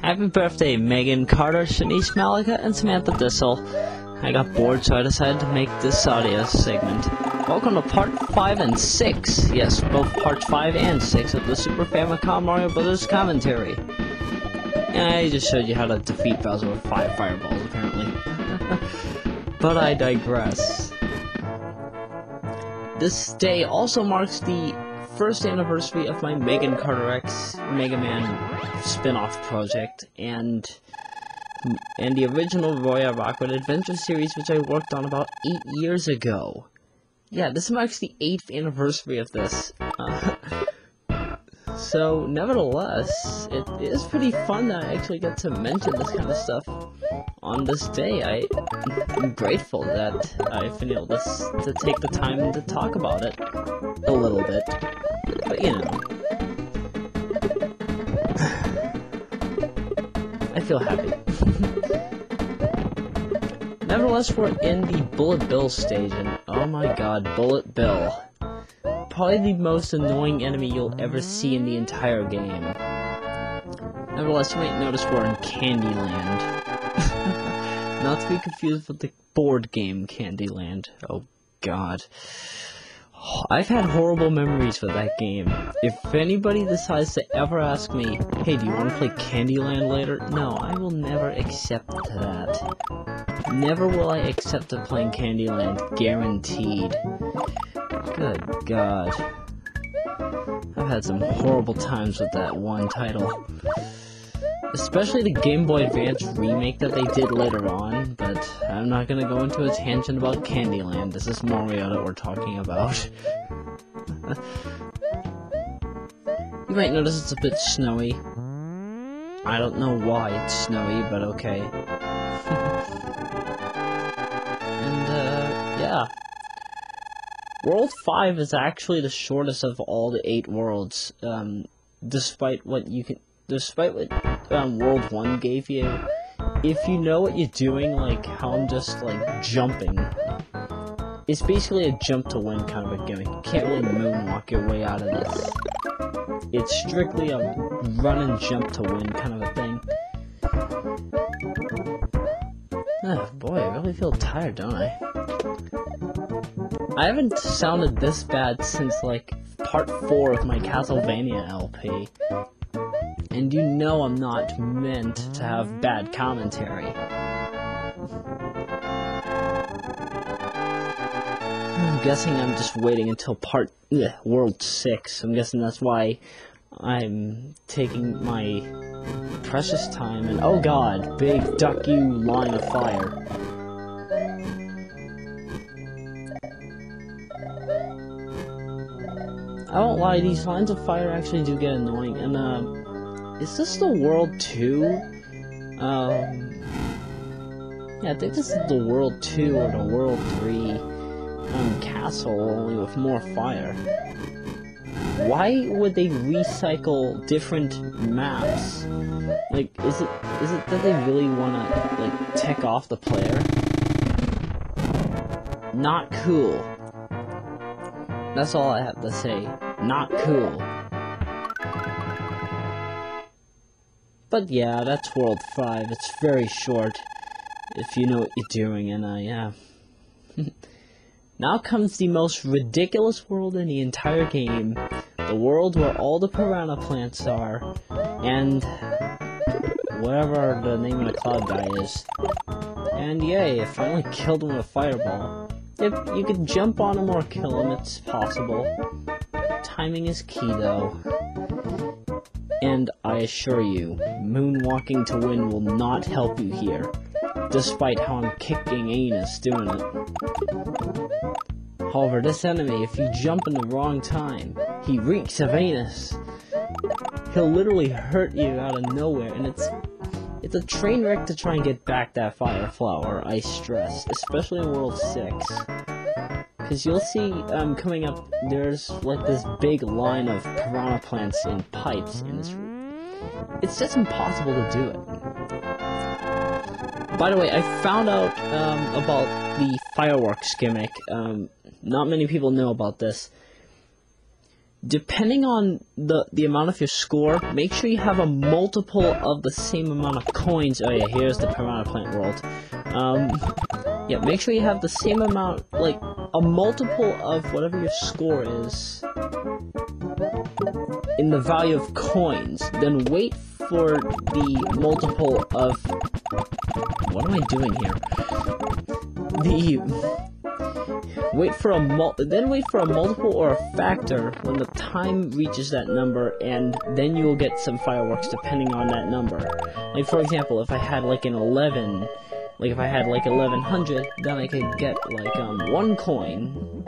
Happy birthday, Megan Carter, Shanice Malika, and Samantha Dissel. I got bored, so I decided to make this audio segment. Welcome to part 5 and 6. Yes, both parts 5 and 6 of the Super Famicom Mario Bros. Commentary. And I just showed you how to defeat Bowser with 5 fireballs, apparently. But I digress. This day also marks the first anniversary of my Megan Carter X Mega Man spin-off project, and the original Royameadow Adventure series, which I worked on about 8 years ago. Yeah, this marks the 8th anniversary of this. So, nevertheless, it is pretty fun that I actually get to mention this kind of stuff on this day. I'm grateful that I've been able to take the time to talk about it a little bit. But, you know, I feel happy. Nevertheless, we're in the Bullet Bill stage, and oh my god, Bullet Bill. Probably the most annoying enemy you'll ever see in the entire game. Nevertheless, you might notice we're in Candyland. Not to be confused with the board game Candyland. Oh god. I've had horrible memories with that game. If anybody decides to ever ask me, hey, do you want to play Candyland later? No, I will never accept that. Never will I accept to playing Candyland, guaranteed. Good god. I've had some horrible times with that one title. Especially the Game Boy Advance remake that they did later on, but I'm not gonna go into a tangent about Candyland. This is Mario that we're talking about. You might notice it's a bit snowy. I don't know why it's snowy, but okay. And, yeah. World 5 is actually the shortest of all the 8 worlds, despite what World 1 gave you. If you know what you're doing, like how I'm just, like, jumping, it's basically a jump to win kind of a gimmick. You can't really moonwalk your way out of this. It's strictly a run and jump to win kind of a thing. Oh boy, I really feel tired, don't I? I haven't sounded this bad since, like, part 4 of my Castlevania LP. And you know I'm not meant to have bad commentary. I'm guessing I'm just waiting until World 6. I'm guessing that's why I'm taking my precious time and oh god, big duck you line of fire. I won't lie, these lines of fire actually do get annoying, and, is this the World 2? Yeah, I think this is the World 2 or the World 3, castle, only with more fire. Why would they recycle different maps? Like, is it that they really wanna, like, tick off the player? Not cool. That's all I have to say. Not cool. But yeah, that's World 5. It's very short, if you know what you're doing, and yeah. Now comes the most ridiculous world in the entire game. The world where all the piranha plants are, and whatever the name of the cloud guy is. And yay, I finally killed him with a fireball. If you could jump on him or kill him, it's possible. Timing is key, though. And I assure you, moonwalking to win will not help you here, despite how I'm kicking anus doing it. However, this enemy, if you jump in the wrong time, he reeks of anus. He'll literally hurt you out of nowhere, and it's a train wreck to try and get back that fire flower, I stress, especially in World 6. Because you'll see, coming up, there's, like, this big line of piranha plants in pipes, and it's just impossible to do it. By the way, I found out, about the fireworks gimmick. Not many people know about this. depending on the amount of your score, make sure you have a multiple of the same amount of coins. Oh yeah, here's the Piranha Plant World. Yeah, make sure you have the same amount, like, a multiple of whatever your score is in the value of coins. Then wait for the multiple of... What am I doing here? Wait for a multiple or a factor when the time reaches that number, and then you will get some fireworks depending on that number. Like, for example, if I had like an 11, like if I had like 1100, then I could get like 1 coin,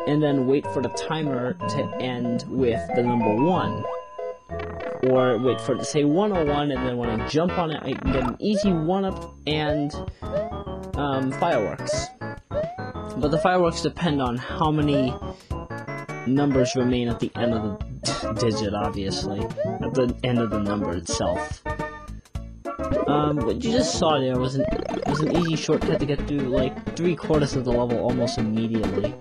and then wait for the timer to end with the number 1. Or wait for it to say 101, and then when I jump on it, I can get an easy 1-up and fireworks. But the fireworks depend on how many numbers remain at the end of the digit, obviously. At the end of the number itself. What you just saw there was an easy shortcut to get through, like, 3/4 of the level almost immediately.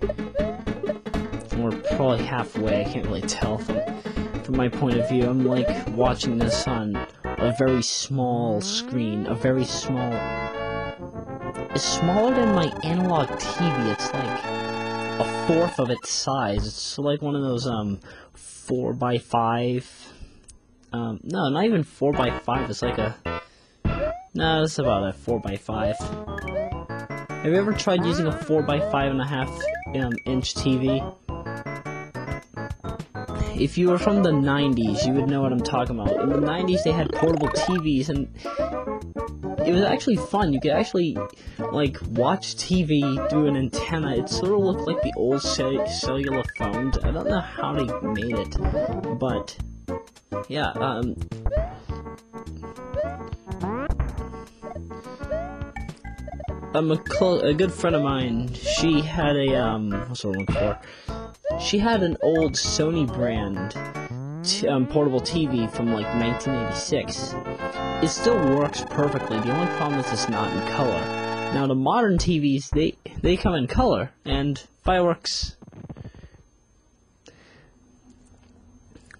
Or probably halfway, I can't really tell from my point of view. I'm, like, watching this on a very small screen, It's smaller than my analog TV. It's like a 1/4 of its size. It's like one of those 4x5. No, not even 4x5. It's like a... No, it's about a 4x5. Have you ever tried using a 4x5.5 inch TV? If you were from the 90s, you would know what I'm talking about. In the 90s, they had portable TVs, and it was actually fun. You could actually, like, watch TV through an antenna. It sort of looked like the old cellular phones. I don't know how they made it, but yeah. A good friend of mine, she had a what's the word I'm looking for? She had an old Sony brand portable TV from like 1986. It still works perfectly. The only problem is it's not in color. Now the modern TVs, they come in color, and fireworks.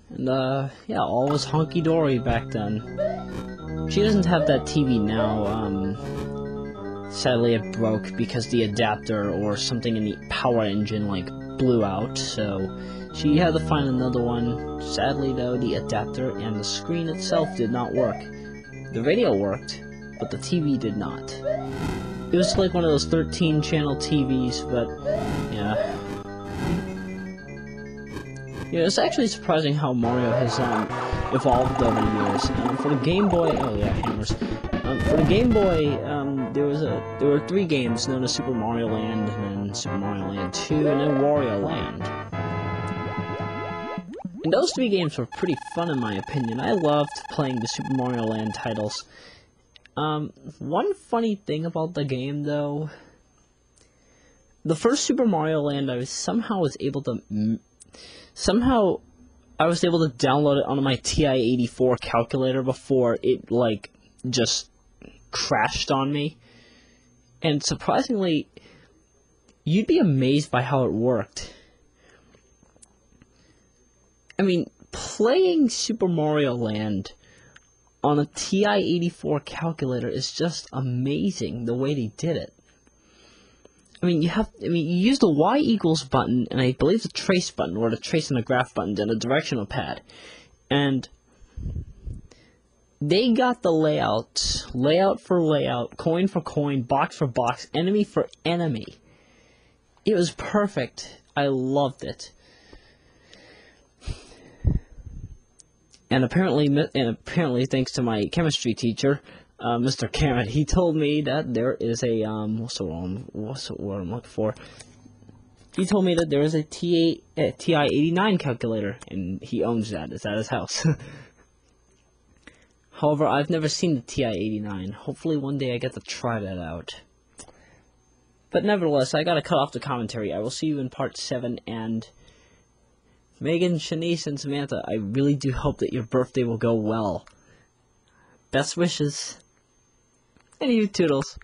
And yeah, all was honky-dory back then. She doesn't have that TV now. Sadly it broke because the adapter or something in the power engine like blew out, so she had to find another one. Sadly though, the adapter and the screen itself did not work. The radio worked, but the TV did not. It was like one of those 13-channel TVs, but yeah. Yeah, it's actually surprising how Mario has evolved over the years. For the Game Boy, oh yeah, hammers. For the Game Boy, there were 3 games known as Super Mario Land, and then Super Mario Land 2, and then Wario Land. And those 3 games were pretty fun in my opinion. I loved playing the Super Mario Land titles. One funny thing about the game, though, the first Super Mario Land, I somehow was able to download it onto my TI-84 calculator before it, like, just crashed on me. And surprisingly, you'd be amazed by how it worked. I mean, playing Super Mario Land on a TI-84 calculator is just amazing, the way they did it. I mean, you use the Y equals button, and I believe the trace button, or the trace and the graph button, and a directional pad. And they got the layout for layout, coin for coin, box for box, enemy for enemy. It was perfect. I loved it. And apparently, thanks to my chemistry teacher, Mr. Cameron, he told me that there is a what's the word I'm looking for? He told me that there is a TI-89 calculator, and he owns that. It's at his house. However, I've never seen the TI-89. Hopefully one day I get to try that out. But nevertheless, I gotta cut off the commentary. I will see you in part 7, and Megan, Shanice, and Samantha, I really do hope that your birthday will go well. Best wishes. And you, Toodles.